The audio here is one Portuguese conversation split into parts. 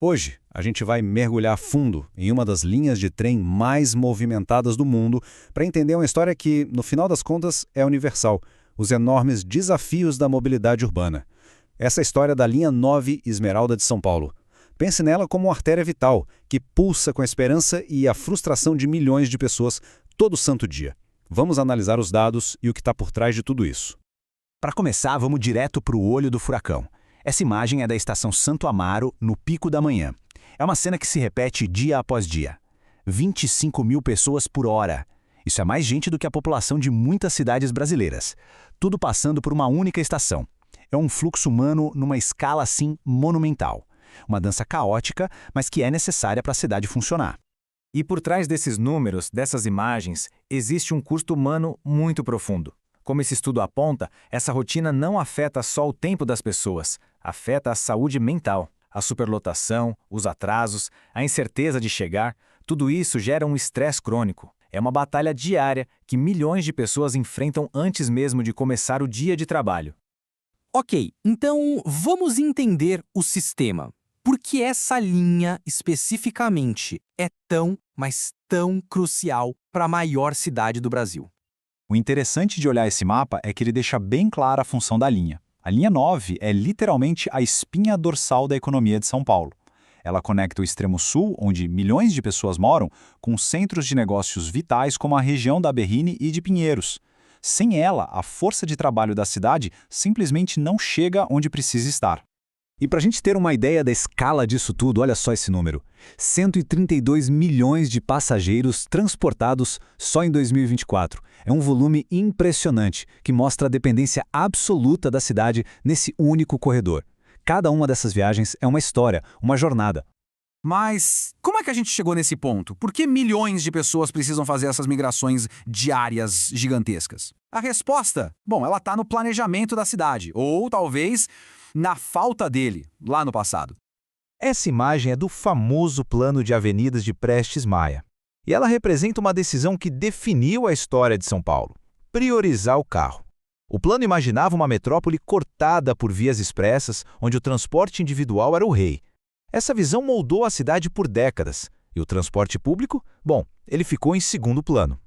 Hoje, a gente vai mergulhar a fundo em uma das linhas de trem mais movimentadas do mundo para entender uma história que, no final das contas, é universal: os enormes desafios da mobilidade urbana. Essa é a história da linha 9 Esmeralda de São Paulo. Pense nela como uma artéria vital, que pulsa com a esperança e a frustração de milhões de pessoas todo santo dia. Vamos analisar os dados e o que está por trás de tudo isso. Para começar, vamos direto para o olho do furacão. Essa imagem é da estação Santo Amaro, no pico da manhã. É uma cena que se repete dia após dia. 25 mil pessoas por hora. Isso é mais gente do que a população de muitas cidades brasileiras. Tudo passando por uma única estação. É um fluxo humano numa escala assim monumental. Uma dança caótica, mas que é necessária para a cidade funcionar. E por trás desses números, dessas imagens, existe um custo humano muito profundo. Como esse estudo aponta, essa rotina não afeta só o tempo das pessoas, afeta a saúde mental. A superlotação, os atrasos, a incerteza de chegar, tudo isso gera um estresse crônico. É uma batalha diária que milhões de pessoas enfrentam antes mesmo de começar o dia de trabalho. Ok, então vamos entender o sistema. Por que essa linha, especificamente, é tão, mas tão crucial para a maior cidade do Brasil? O interessante de olhar esse mapa é que ele deixa bem clara a função da linha. A linha 9 é literalmente a espinha dorsal da economia de São Paulo. Ela conecta o extremo sul, onde milhões de pessoas moram, com centros de negócios vitais como a região da Berrini e de Pinheiros. Sem ela, a força de trabalho da cidade simplesmente não chega onde precisa estar. E para a gente ter uma ideia da escala disso tudo, olha só esse número: 132 milhões de passageiros transportados só em 2024. É um volume impressionante, que mostra a dependência absoluta da cidade nesse único corredor. Cada uma dessas viagens é uma história, uma jornada. Mas como é que a gente chegou nesse ponto? Por que milhões de pessoas precisam fazer essas migrações diárias gigantescas? A resposta, bom, ela está no planejamento da cidade, ou talvez na falta dele, lá no passado. Essa imagem é do famoso Plano de Avenidas de Prestes Maia. E ela representa uma decisão que definiu a história de São Paulo: priorizar o carro. O plano imaginava uma metrópole cortada por vias expressas, onde o transporte individual era o rei. Essa visão moldou a cidade por décadas. E o transporte público? Bom, ele ficou em segundo plano.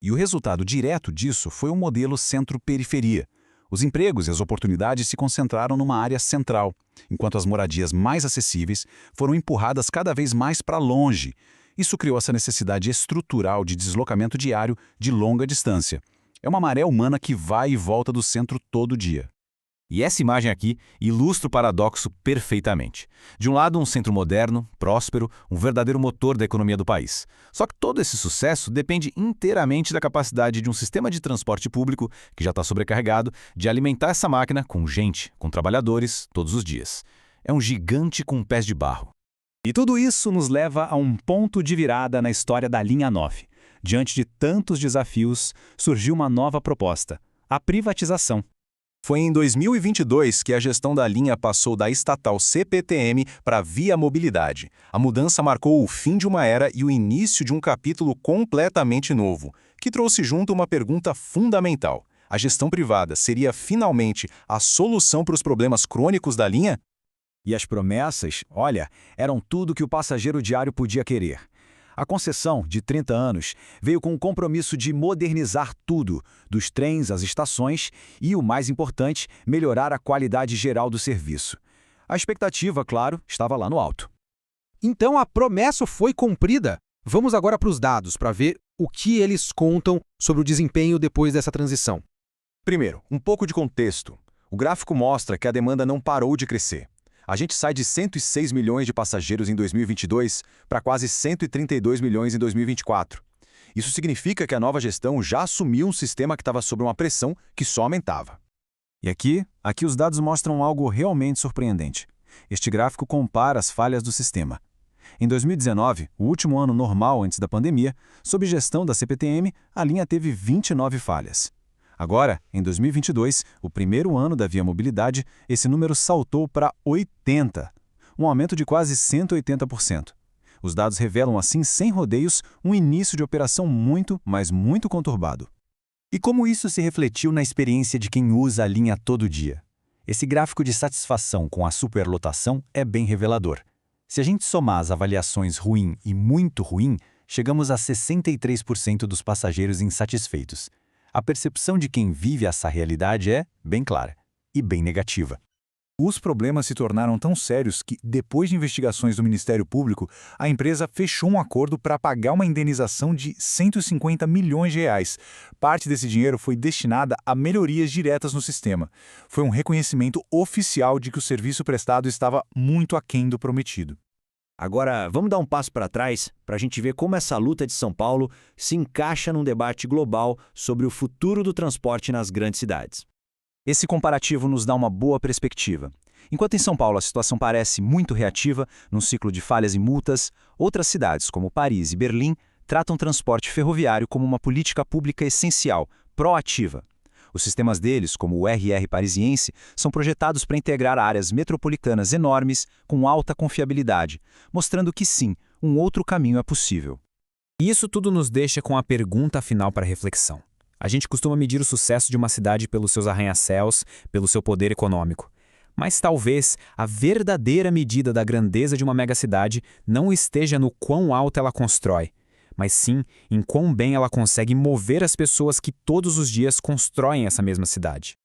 E o resultado direto disso foi um modelo centro-periferia. Os empregos e as oportunidades se concentraram numa área central, enquanto as moradias mais acessíveis foram empurradas cada vez mais para longe. Isso criou essa necessidade estrutural de deslocamento diário de longa distância. É uma maré humana que vai e volta do centro todo dia. E essa imagem aqui ilustra o paradoxo perfeitamente. De um lado, um centro moderno, próspero, um verdadeiro motor da economia do país. Só que todo esse sucesso depende inteiramente da capacidade de um sistema de transporte público, que já está sobrecarregado, de alimentar essa máquina com gente, com trabalhadores, todos os dias. É um gigante com pés de barro. E tudo isso nos leva a um ponto de virada na história da linha 9. Diante de tantos desafios, surgiu uma nova proposta: a privatização. Foi em 2022 que a gestão da linha passou da estatal CPTM para a Via Mobilidade. A mudança marcou o fim de uma era e o início de um capítulo completamente novo, que trouxe junto uma pergunta fundamental: a gestão privada seria finalmente a solução para os problemas crônicos da linha? E as promessas, olha, eram tudo que o passageiro diário podia querer. A concessão, de 30 anos, veio com o compromisso de modernizar tudo, dos trens às estações e, o mais importante, melhorar a qualidade geral do serviço. A expectativa, claro, estava lá no alto. Então a promessa foi cumprida. Vamos agora para os dados para ver o que eles contam sobre o desempenho depois dessa transição. Primeiro, um pouco de contexto. O gráfico mostra que a demanda não parou de crescer. A gente sai de 106 milhões de passageiros em 2022 para quase 132 milhões em 2024. Isso significa que a nova gestão já assumiu um sistema que estava sob uma pressão que só aumentava. E aqui os dados mostram algo realmente surpreendente. Este gráfico compara as falhas do sistema. Em 2019, o último ano normal antes da pandemia, sob gestão da CPTM, a linha teve 29 falhas. Agora, em 2022, o primeiro ano da Via Mobilidade, esse número saltou para 80, um aumento de quase 180%. Os dados revelam, assim, sem rodeios, um início de operação muito, mas muito conturbado. E como isso se refletiu na experiência de quem usa a linha todo dia? Esse gráfico de satisfação com a superlotação é bem revelador. Se a gente somar as avaliações ruim e muito ruim, chegamos a 63% dos passageiros insatisfeitos. A percepção de quem vive essa realidade é bem clara e bem negativa. Os problemas se tornaram tão sérios que, depois de investigações do Ministério Público, a empresa fechou um acordo para pagar uma indenização de 150 milhões de reais. Parte desse dinheiro foi destinada a melhorias diretas no sistema. Foi um reconhecimento oficial de que o serviço prestado estava muito aquém do prometido. Agora, vamos dar um passo para trás para a gente ver como essa luta de São Paulo se encaixa num debate global sobre o futuro do transporte nas grandes cidades. Esse comparativo nos dá uma boa perspectiva. Enquanto em São Paulo a situação parece muito reativa, num ciclo de falhas e multas, outras cidades como Paris e Berlim tratam o transporte ferroviário como uma política pública essencial, proativa. Os sistemas deles, como o RR parisiense, são projetados para integrar áreas metropolitanas enormes com alta confiabilidade, mostrando que sim, um outro caminho é possível. E isso tudo nos deixa com a pergunta final para reflexão. A gente costuma medir o sucesso de uma cidade pelos seus arranha-céus, pelo seu poder econômico. Mas talvez a verdadeira medida da grandeza de uma megacidade não esteja no quão alto ela constrói, mas sim em quão bem ela consegue mover as pessoas que todos os dias constroem essa mesma cidade.